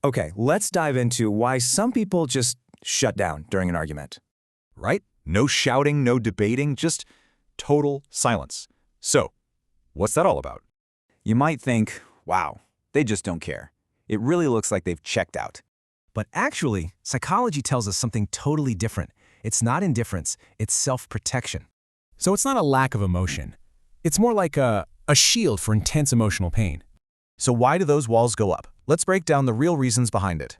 Okay, let's dive into why some people just shut down during an argument. Right? No shouting, no debating, just total silence. So, what's that all about? You might think, wow, they just don't care. It really looks like they've checked out. But actually, psychology tells us something totally different. It's not indifference, it's self-protection. So it's not a lack of emotion. It's more like a shield for intense emotional pain. So why do those walls go up? Let's break down the real reasons behind it.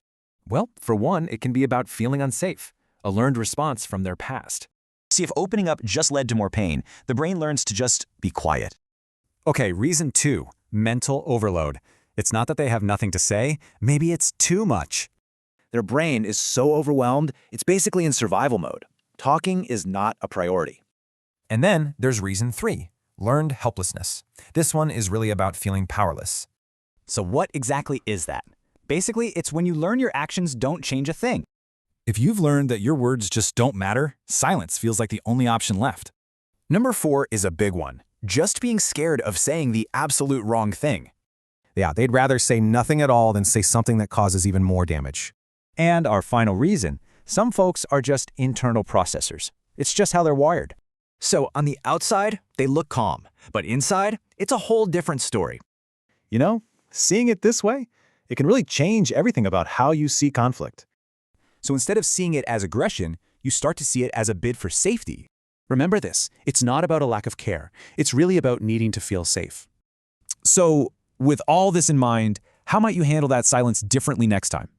Well, for one, it can be about feeling unsafe, a learned response from their past. See, if opening up just led to more pain, the brain learns to just be quiet. Okay, reason 2, mental overload. It's not that they have nothing to say, maybe it's too much. Their brain is so overwhelmed, it's basically in survival mode. Talking is not a priority. And then there's reason 3, learned helplessness. This one is really about feeling powerless. So what exactly is that? Basically, it's when you learn your actions don't change a thing. If you've learned that your words just don't matter, silence feels like the only option left. Number 4 is a big one. Just being scared of saying the absolute wrong thing. Yeah, they'd rather say nothing at all than say something that causes even more damage. And our final reason, some folks are just internal processors. It's just how they're wired. So on the outside, they look calm, but inside, it's a whole different story. You know, seeing it this way, it can really change everything about how you see conflict. So instead of seeing it as aggression, you start to see it as a bid for safety. Remember this, it's not about a lack of care. It's really about needing to feel safe. So, with all this in mind, how might you handle that silence differently next time?